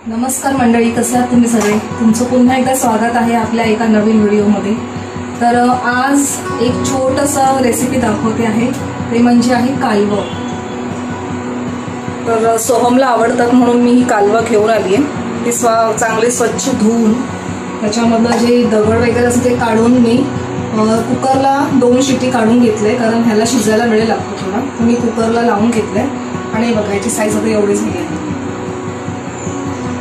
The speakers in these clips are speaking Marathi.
नमस्कार मंडळी, कसे आहात तुम्ही सगळे? तुमचं पुन्हा एकदा स्वागत आहे आपल्या एका नवीन व्हिडिओमध्ये। तर आज एक छोटंसं रेसिपी दाखवते आहे, ते म्हणजे आहे कालवं। तर सोहमला आवडतात म्हणून मी ही कालवं घेऊन आली आहे। ती चांगले स्वच्छ धुवून त्याच्यामधलं जे दगड वगैरे असते ते काढून मी कुकरला 2 शिटी काढून घेतले, कारण ह्याला शिजायला वेळ लागतो थोडा। मी कुकरला लावून घेतले आणि बघा याची साईज आता एवढीच झाली आहे।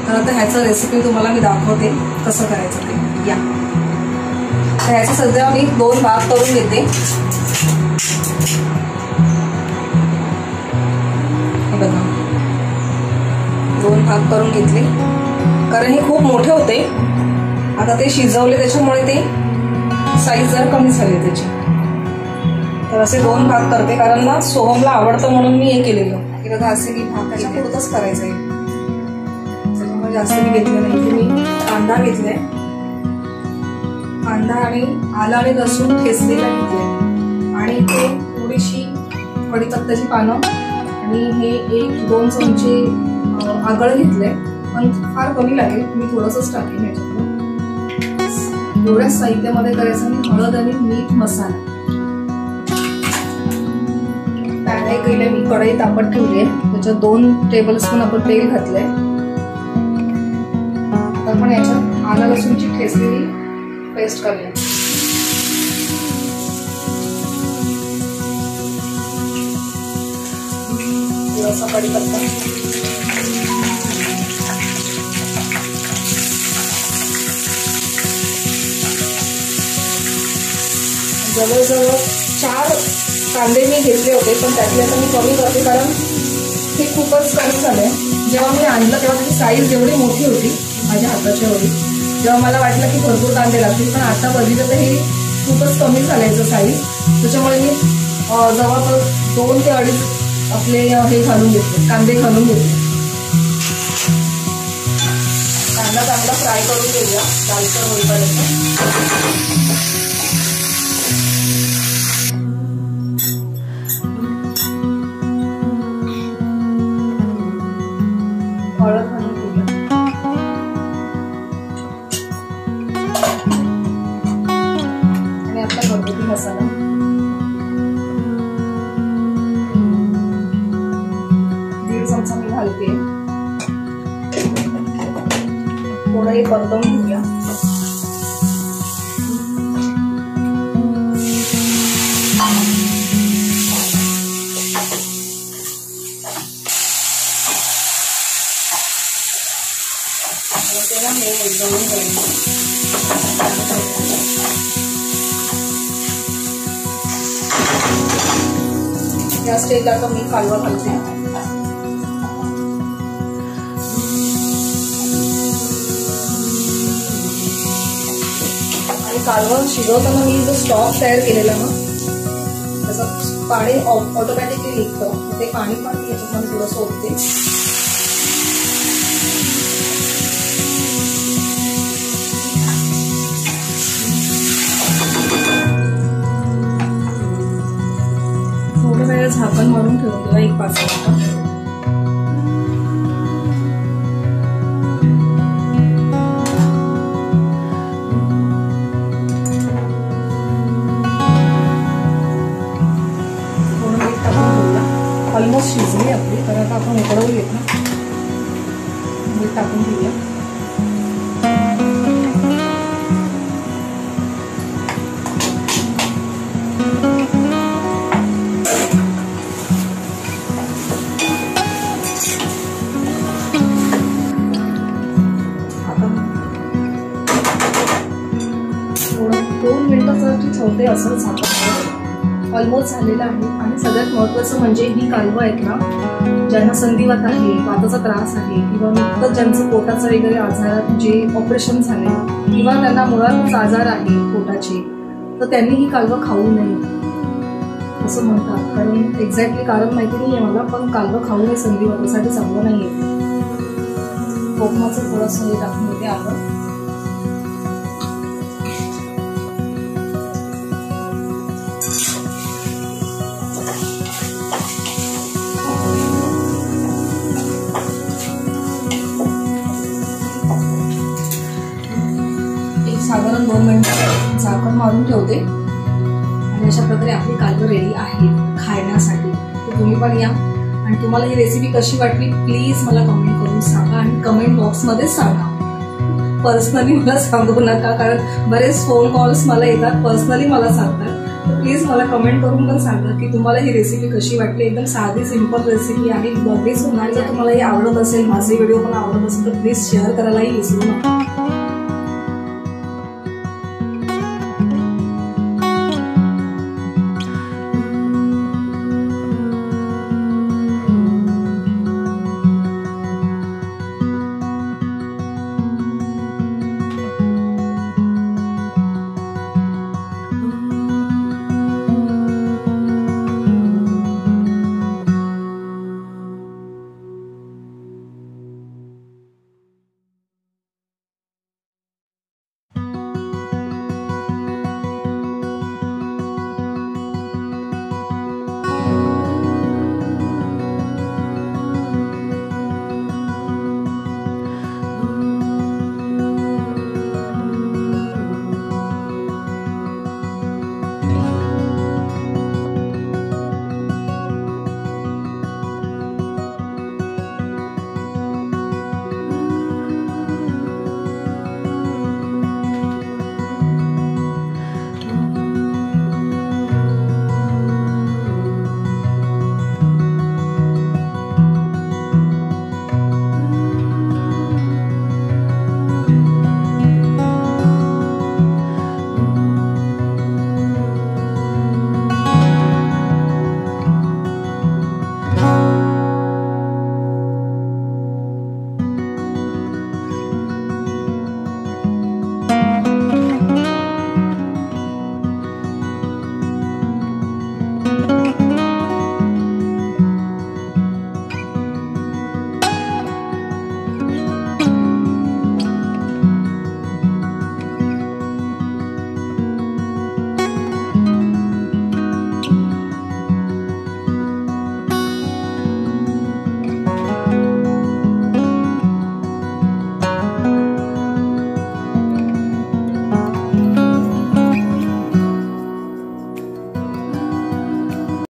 तर आता ह्याचं रेसिपी तुम्हाला मी दाखवते कसं करायचं ते। या तर ह्याचे सध्या मी 2 भाग करून घेते। बघा 2 भाग करून घेतले, कारण हे खूप मोठे होते। आता ते शिजवले त्याच्यामुळे ते साईज जरा कमी झाली त्याची। तर असे 2 भाग करते, कारण ना सोहमला आवडतं म्हणून मी हे केलेलं की बघा असे मी भाग त्याच्या पुरतच करायचं आहे। जास्त मी घेतलं नाही। मी कांदा घेतलाय, कांदा आणि आलं आणि लसूण ठेचलेला घेतलाय, आणि इथे थोडीशी कढीपत्त्याची पानं आणि हे 1-2 चमचे आगळ घेतलंय, पण फार कमी लागेल, मी थोडंसंच टाकेन याच्यात। एवढ्या साहित्यामध्ये करायचं आणि हळद आणि मीठ मसाला। पॅन केलंय मी, कढई तापत ठेवली आहे, त्याच्यात 2 टेबलस्पून आपण तेल घातलंय। आपण याच्यात आलं लसूणची ठेचलेली पेस्ट करूया। थोडासा कढीपत्ता, जवळजवळ 4 कांदे मी घेतले होते, पण त्यातले आता मी कमी करते, कारण हे खूपच कमी झालंय। जेव्हा मी आणलं तेव्हा त्याची साईज एवढी मोठी होती माझ्या हाताच्या एवढी, जेव्हा मला वाटलं की भरपूर कांदे लागतील, पण आता बघितलं तर हे खूपच कमी झालायचं साईज। त्याच्यामुळे मी जवळपास 2 ते 2.5 आपले हे घालून घेतले, कांदे घालून घेतले। कांदा चांगला फ्राय करून घेऊया लालसर होईपर्यंत। हळद घालून घेऊया आणि आपला घरगुती मसाला, 1.5 चमचा मी घालते। थोडं हे परतवून घेऊया। या स्टेजला आता मी कालवा घालते। आणि कालवा शिजवताना मी जो स्टॉक तयार केलेला ना, त्याचं पाणी ऑटोमॅटिकली निघतं, ते पाणी पण याच्यात थोडं सोडते। झाकण मारून ठेवून देऊया 1-5 मिनिटं। थोडं मीठ टाकून घेऊया, ऑलमोस्ट शिजली आपली, तर आता आपण उकळवूयात ना, मीठ टाकून घेऊया। ठेवते असं झाकण, ऑलमोस्ट झालेलं आहे। आणि सगळ्यात महत्त्वाचं म्हणजे ही कालवं आहेत ना, ज्यांना संधिवात आहे, वाताचा त्रास आहे, किंवा नुकतंच ज्यांचं पोटाचं वगैरे आजार, जे ऑपरेशन झाले, किंवा त्यांना मुळातच आजार आहे पोटाचे, तर त्यांनी ही कालवं खाऊ नये असं म्हणतात। कारण एक्झॅक्टली कारण माहिती नाही आहे मला, पण कालवं खाऊ नये संधिवातासाठी चांगलं नाही आहे। कोकमाचं थोडंसं हे टाकून येते आलं, 2 मिनिटं झाकण मारून ठेवते आणि अशा प्रकारे आपली कालवं रेडी आहे खाण्यासाठी. तर तुम्ही पण या आणि तुम्हाला ही रेसिपी कशी वाटली प्लीज मला कमेंट करून सांगा आणि कमेंट बॉक्समध्येच सांगा. पर्सनली मला सांगू नका, कारण बरेच फोन कॉल्स मला येतात, पर्सनली मला सांगतात. तर प्लीज मला कमेंट करून पण सांगा की तुम्हाला ही रेसिपी कशी वाटली. एकदम साधी सिंपल रेसिपी आहे, लगेच होणार. जर तुम्हाला हे आवडत असेल, माझे व्हिडिओ पण आवडत असेल तर प्लीज शेअर करायलाही विसरू नका.